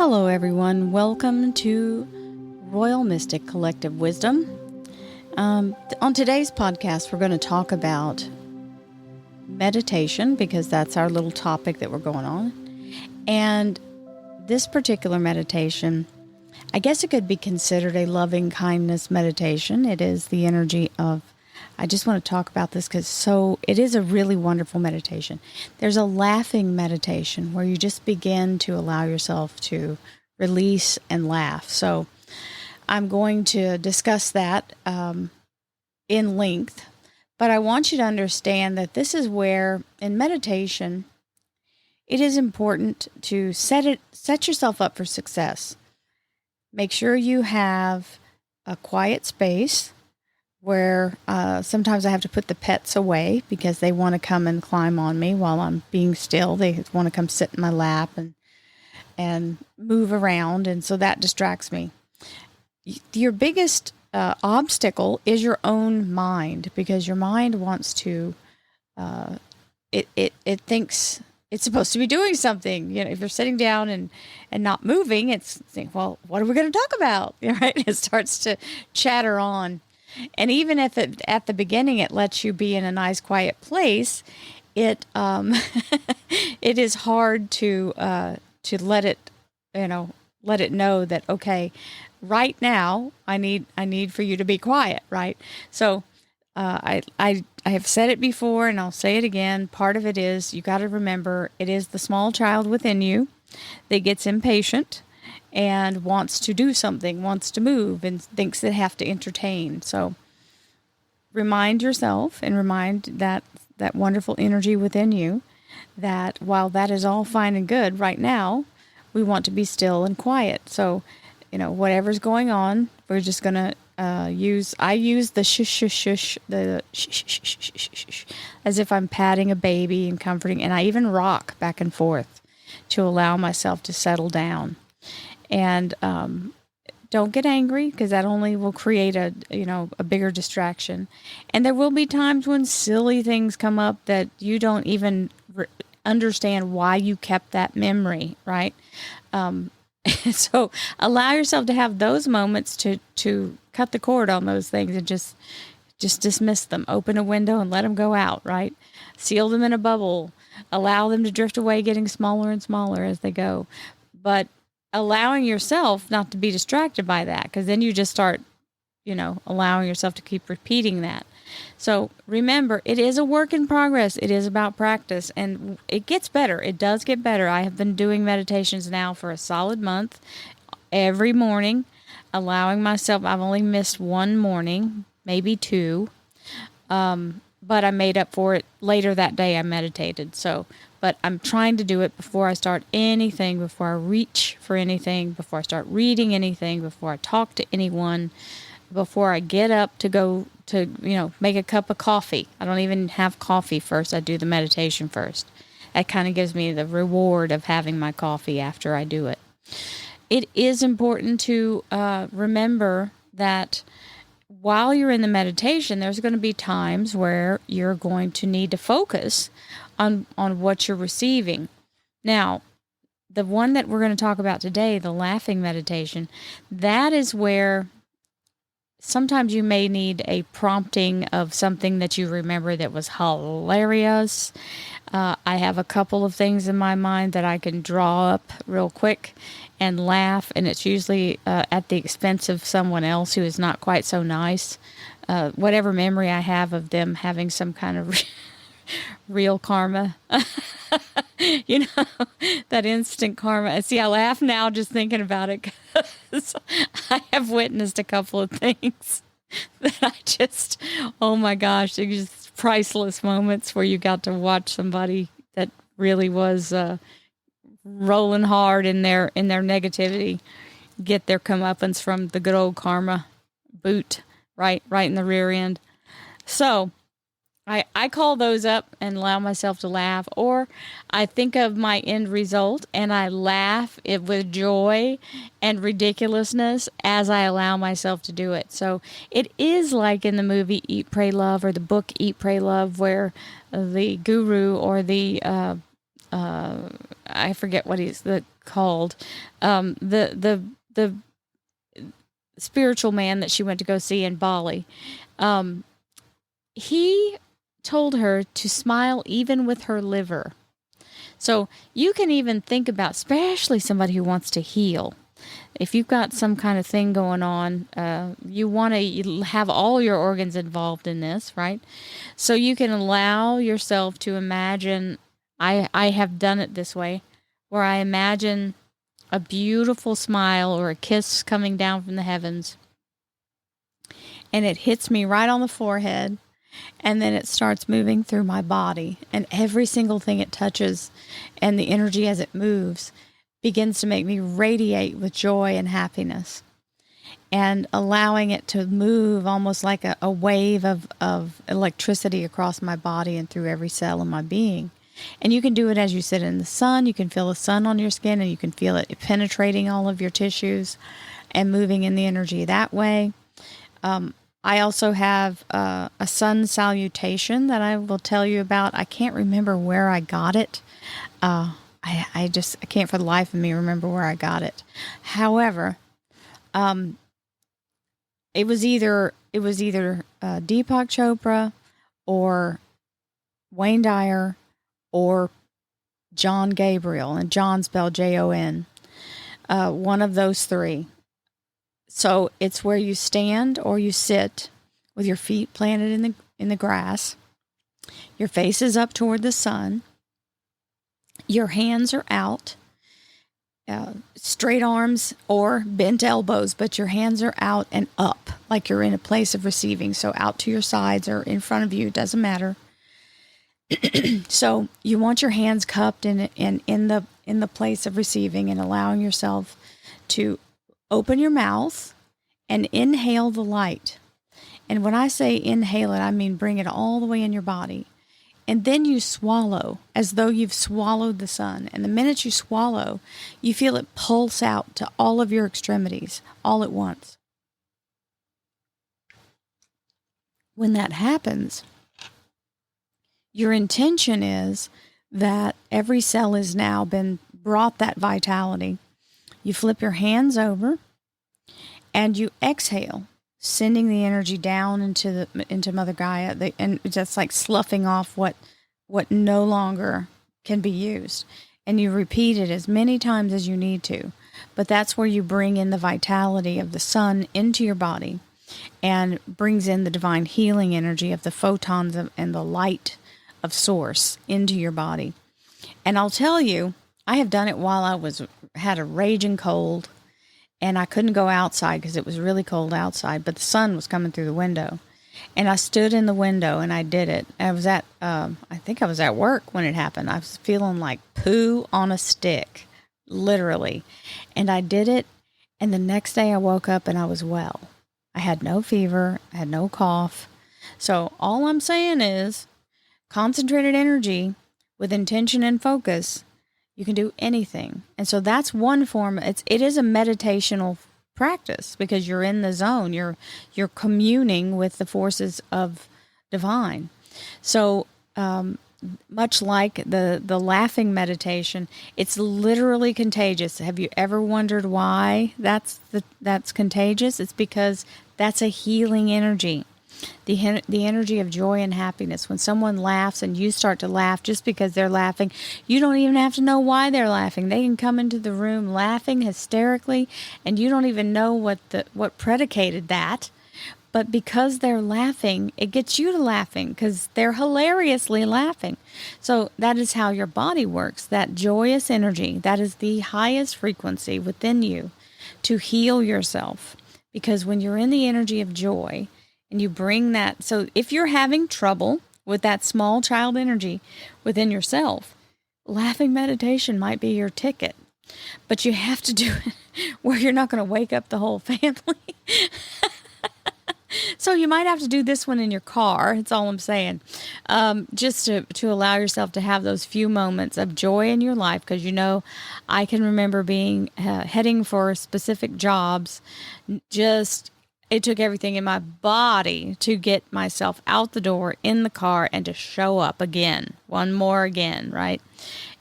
Hello, everyone. Welcome to Royal Mystic Collective Wisdom. On today's podcast, we're going to talk about meditation because that's our little topic that we're going on. And this particular meditation, I guess it could be considered a loving kindness meditation. It is the energy of, I just want to talk about this because it is a really wonderful meditation. There's a laughing meditation where you just begin to allow yourself to release and laugh. So I'm going to discuss that in length, but I want you to understand that this is where in meditation, it is important to set yourself up for success. Make sure you have a quiet space where sometimes I have to put the pets away because they want to come and climb on me while I'm being still. They want to come sit in my lap and move around, and so that distracts me. Your biggest obstacle is your own mind, because your mind wants to, it thinks it's supposed to be doing something. You know, if you're sitting down and not moving, it's think, well, what are we going to talk about? Right? It starts to chatter on. And even if at the beginning it lets you be in a nice quiet place, it it is hard to let it know that, okay, right now I need for you to be quiet, right? So I have said it before and I'll say it again. Part of it is you got to remember it is the small child within you that gets impatient and wants to do something, wants to move, and thinks they have to entertain. So remind yourself and remind that wonderful energy within you that while that is all fine and good right now, we want to be still and quiet. So, whatever's going on, we're just going to I use the shush, shush, shush, the shh, shh, shh, shh, shh, shh, shh, as if I'm patting a baby and comforting, and I even rock back and forth to allow myself to settle down. And don't get angry, because that only will create a bigger distraction. And there will be times when silly things come up that you don't even understand why you kept that memory, right? So allow yourself to have those moments to cut the cord on those things and just dismiss them. Open a window and let them go out, right? Seal them in a bubble. Allow them to drift away, getting smaller and smaller as they go. But allowing yourself not to be distracted by that, because then you just start, allowing yourself to keep repeating that. So remember, it is a work in progress. It is about practice, and it gets better. It does get better. I have been doing meditations now for a solid month, every morning, allowing myself, I've only missed one morning, maybe two, but I made up for it later that day. I meditated. But I'm trying to do it before I start anything, before I reach for anything, before I start reading anything, before I talk to anyone, before I get up to go to, make a cup of coffee. I don't even have coffee first. I do the meditation first. That kind of gives me the reward of having my coffee after I do it. It is important to remember that while you're in the meditation, there's going to be times where you're going to need to focus on what you're receiving. Now, the one that we're going to talk about today, the laughing meditation, that is where sometimes you may need a prompting of something that you remember that was hilarious. I have a couple of things in my mind that I can draw up real quick and laugh, and it's usually at the expense of someone else who is not quite so nice. Whatever memory I have of them having some kind of real karma, that instant karma. See, I laugh now just thinking about it, because I have witnessed a couple of things that I just, oh my gosh, they're just priceless moments where you got to watch somebody that really was rolling hard in their negativity get their comeuppance from the good old karma boot right in the rear end. So I call those up and allow myself to laugh, or I think of my end result and I laugh it with joy and ridiculousness as I allow myself to do it. So it is like in the movie Eat, Pray, Love, or the book Eat, Pray, Love, where the guru or the I forget what he's called. The spiritual man that she went to go see in Bali. He told her to smile even with her liver. So you can even think about, especially somebody who wants to heal. If you've got some kind of thing going on, you want to have all your organs involved in this, right? So you can allow yourself to imagine. I have done it this way, where I imagine a beautiful smile or a kiss coming down from the heavens, and it hits me right on the forehead, and then it starts moving through my body, and every single thing it touches and the energy as it moves begins to make me radiate with joy and happiness, and allowing it to move almost like a wave of electricity across my body and through every cell in my being. And you can do it as you sit in the sun. You can feel the sun on your skin, and you can feel it penetrating all of your tissues and moving in the energy that way. I also have a sun salutation that I will tell you about. I can't remember where I got it. I can't for the life of me remember where I got it. However, it was either Deepak Chopra or Wayne Dyer or John Gabriel, and John spelled Jon. One of those three. So it's where you stand or you sit with your feet planted in the grass. Your face is up toward the sun. Your hands are out, straight arms or bent elbows, but your hands are out and up, like you're in a place of receiving. So out to your sides or in front of you, doesn't matter. So you want your hands cupped in the place of receiving, and allowing yourself to open your mouth and inhale the light. And when I say inhale it, I mean bring it all the way in your body. And then you swallow as though you've swallowed the sun. And the minute you swallow, you feel it pulse out to all of your extremities all at once. When that happens, your intention is that every cell has now been brought that vitality. You flip your hands over and you exhale, sending the energy down into Mother Gaia, and just like sloughing off what no longer can be used. And you repeat it as many times as you need to. But that's where you bring in the vitality of the sun into your body, and brings in the divine healing energy of the photons and the light of source into your body. And I'll tell you, I have done it while I had a raging cold, and I couldn't go outside because it was really cold outside, but the sun was coming through the window. And I stood in the window and I did it. I was I think I was at work when it happened. I was feeling like poo on a stick, literally. And I did it. And the next day I woke up and I was well. I had no fever. I had no cough. So all I'm saying is, concentrated energy with intention and focus, you can do anything. And so that's one form. It is a meditational practice, because you're in the zone. You're communing with the forces of divine. So much like the laughing meditation, it's literally contagious. Have you ever wondered why that's contagious? It's because that's a healing energy. The energy of joy and happiness. When someone laughs and you start to laugh just because they're laughing, you don't even have to know why they're laughing. They can come into the room laughing hysterically, and you don't even know what predicated that. But because they're laughing, it gets you to laughing because they're hilariously laughing. So that is how your body works. That joyous energy, that is the highest frequency within you to heal yourself. Because when you're in the energy of joy, and you bring that, so if you're having trouble with that small child energy within yourself, laughing meditation might be your ticket. But you have to do it where you're not going to wake up the whole family. So you might have to do this one in your car. That's all I'm saying. Just to allow yourself to have those few moments of joy in your life. Because, I can remember heading for specific jobs, just It took everything in my body to get myself out the door in the car and to show up again, one more again, right?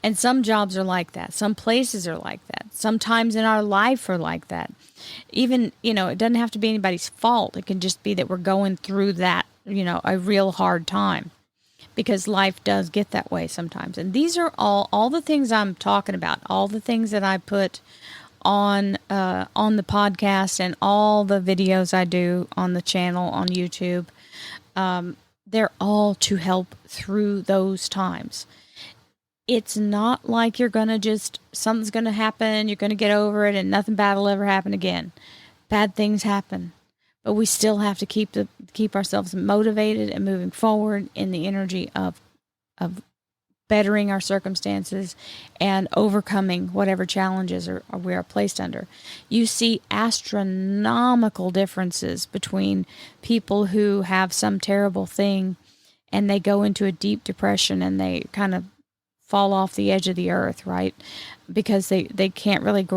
And some jobs are like that. Some places are like that. Sometimes in our life are like that. Even, it doesn't have to be anybody's fault. It can just be that we're going through that, a real hard time, because life does get that way sometimes. And these are all the things I'm talking about, all the things that I put on the podcast and all the videos I do on the channel on YouTube. They're all to help through those times. It's not like you're going to something's going to happen, you're going to get over it, and nothing bad will ever happen again. Bad things happen, but we still have to keep ourselves motivated and moving forward in the energy of bettering our circumstances and overcoming whatever challenges we are placed under. You see astronomical differences between people who have some terrible thing and they go into a deep depression and they kind of fall off the edge of the earth, right? Because they can't really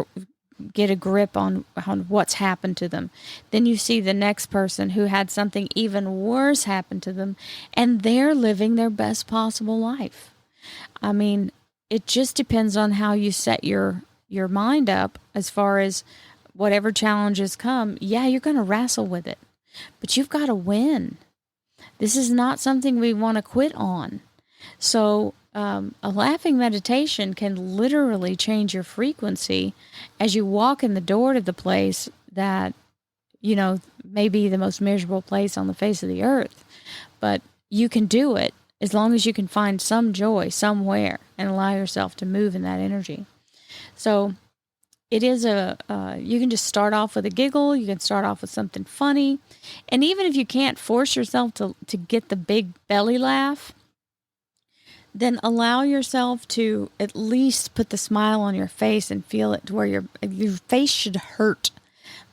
get a grip on what's happened to them. Then you see the next person who had something even worse happen to them, and they're living their best possible life. I mean, it just depends on how you set your mind up as far as whatever challenges come. Yeah, you're going to wrestle with it, but you've got to win. This is not something we want to quit on. So a laughing meditation can literally change your frequency as you walk in the door to the place that, may be the most miserable place on the face of the earth. But you can do it as long as you can find some joy somewhere and allow yourself to move in that energy. So it is you can just start off with a giggle. You can start off with something funny. And even if you can't force yourself to get the big belly laugh, then allow yourself to at least put the smile on your face and feel it to where your face should hurt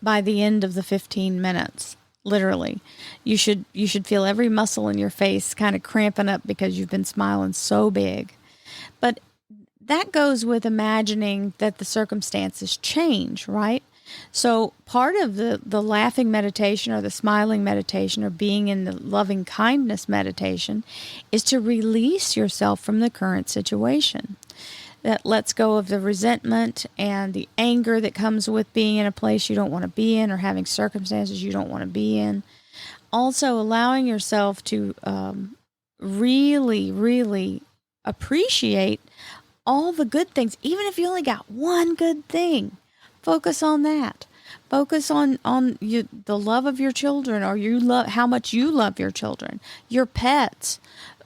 by the end of the 15 minutes. Literally, you should feel every muscle in your face kind of cramping up because you've been smiling so big. But that goes with imagining that the circumstances change, right? So part of the laughing meditation or the smiling meditation or being in the loving kindness meditation is to release yourself from the current situation. That lets go of the resentment and the anger that comes with being in a place you don't want to be in or having circumstances you don't want to be in. Also allowing yourself to really, really appreciate all the good things. Even if you only got one good thing, focus on that. Focus on the love of your children, or how much you love your children, your pets.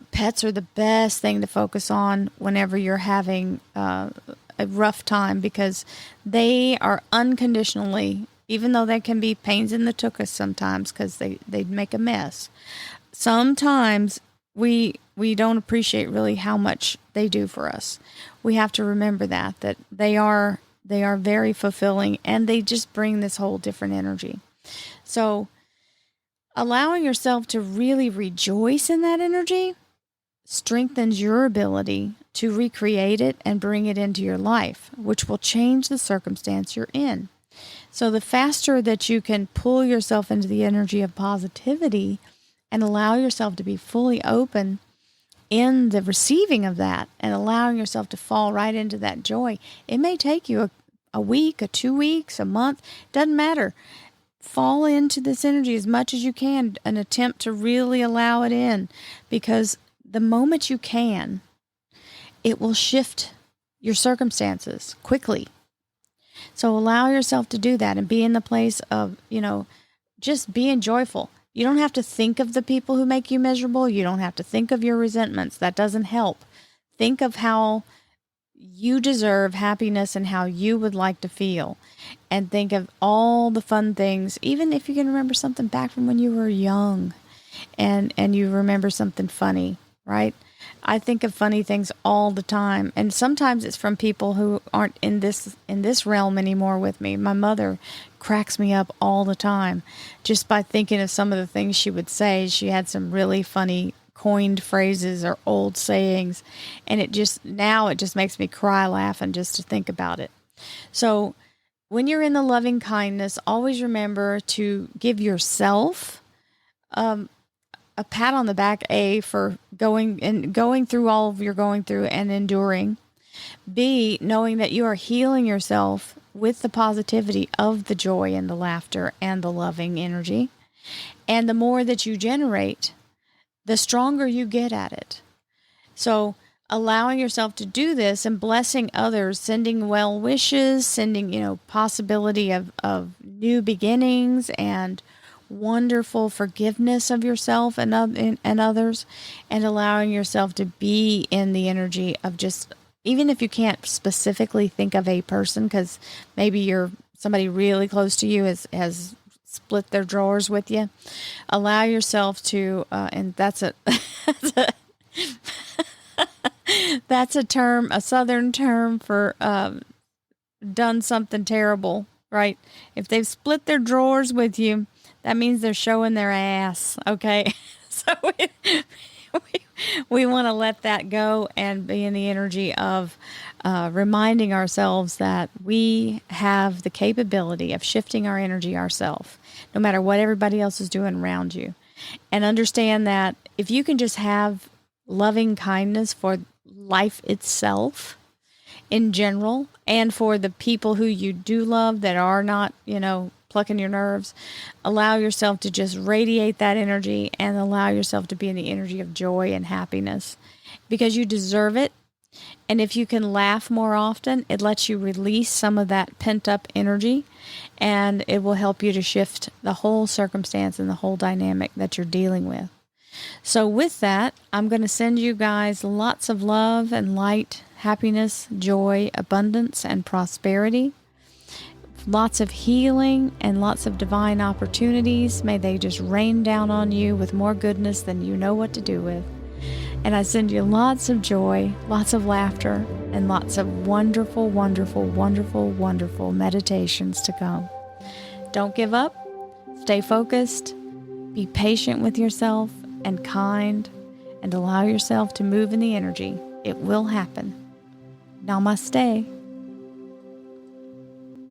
Pets are the best thing to focus on whenever you're having a rough time, because they are unconditionally, even though they can be pains in the tuchus sometimes because they make a mess. Sometimes we don't appreciate really how much they do for us. We have to remember that they are very fulfilling, and they just bring this whole different energy. So allowing yourself to really rejoice in that energy strengthens your ability to recreate it and bring it into your life, which will change the circumstance you're in. So the faster that you can pull yourself into the energy of positivity and allow yourself to be fully open in the receiving of that and allowing yourself to fall right into that joy, it may take you a week, 2 weeks, a month, doesn't matter. Fall into this energy as much as you can and attempt to really allow it in, because the moment you can, it will shift your circumstances quickly. So allow yourself to do that and be in the place of, just being joyful. You don't have to think of the people who make you miserable. You don't have to think of your resentments. That doesn't help. Think of how you deserve happiness and how you would like to feel. And think of all the fun things, even if you can remember something back from when you were young and you remember something funny. Right? I think of funny things all the time, and sometimes it's from people who aren't in this realm anymore with me. My mother cracks me up all the time just by thinking of some of the things she would say. She had some really funny coined phrases or old sayings, and it just makes me cry laughing just to think about it. So when you're in the loving kindness, always remember to give yourself a pat on the back, for going through all of you're going through and enduring. B, knowing that you are healing yourself with the positivity of the joy and the laughter and the loving energy. And the more that you generate, the stronger you get at it. So allowing yourself to do this and blessing others, sending well wishes, sending, possibility of new beginnings and wonderful forgiveness of yourself and others, and allowing yourself to be in the energy of just, even if you can't specifically think of a person, because maybe somebody really close to you has split their drawers with you, allow yourself to, and that's a that's a Southern term for done something terrible, right? If they've split their drawers with you, that means they're showing their ass, okay? So we want to let that go and be in the energy of reminding ourselves that we have the capability of shifting our energy ourselves, no matter what everybody else is doing around you. And understand that if you can just have loving kindness for life itself in general, and for the people who you do love that are not, plucking your nerves, allow yourself to just radiate that energy and allow yourself to be in the energy of joy and happiness, because you deserve it. And if you can laugh more often, it lets you release some of that pent up energy, and it will help you to shift the whole circumstance and the whole dynamic that you're dealing with. So with that, I'm going to send you guys lots of love and light, happiness, joy, abundance, and prosperity. Lots of healing and lots of divine opportunities. May they just rain down on you with more goodness than you know what to do with. And I send you lots of joy, lots of laughter, and lots of wonderful, wonderful, wonderful, wonderful meditations to come. Don't give up. Stay focused. Be patient with yourself and kind, and allow yourself to move in the energy. It will happen. Namaste.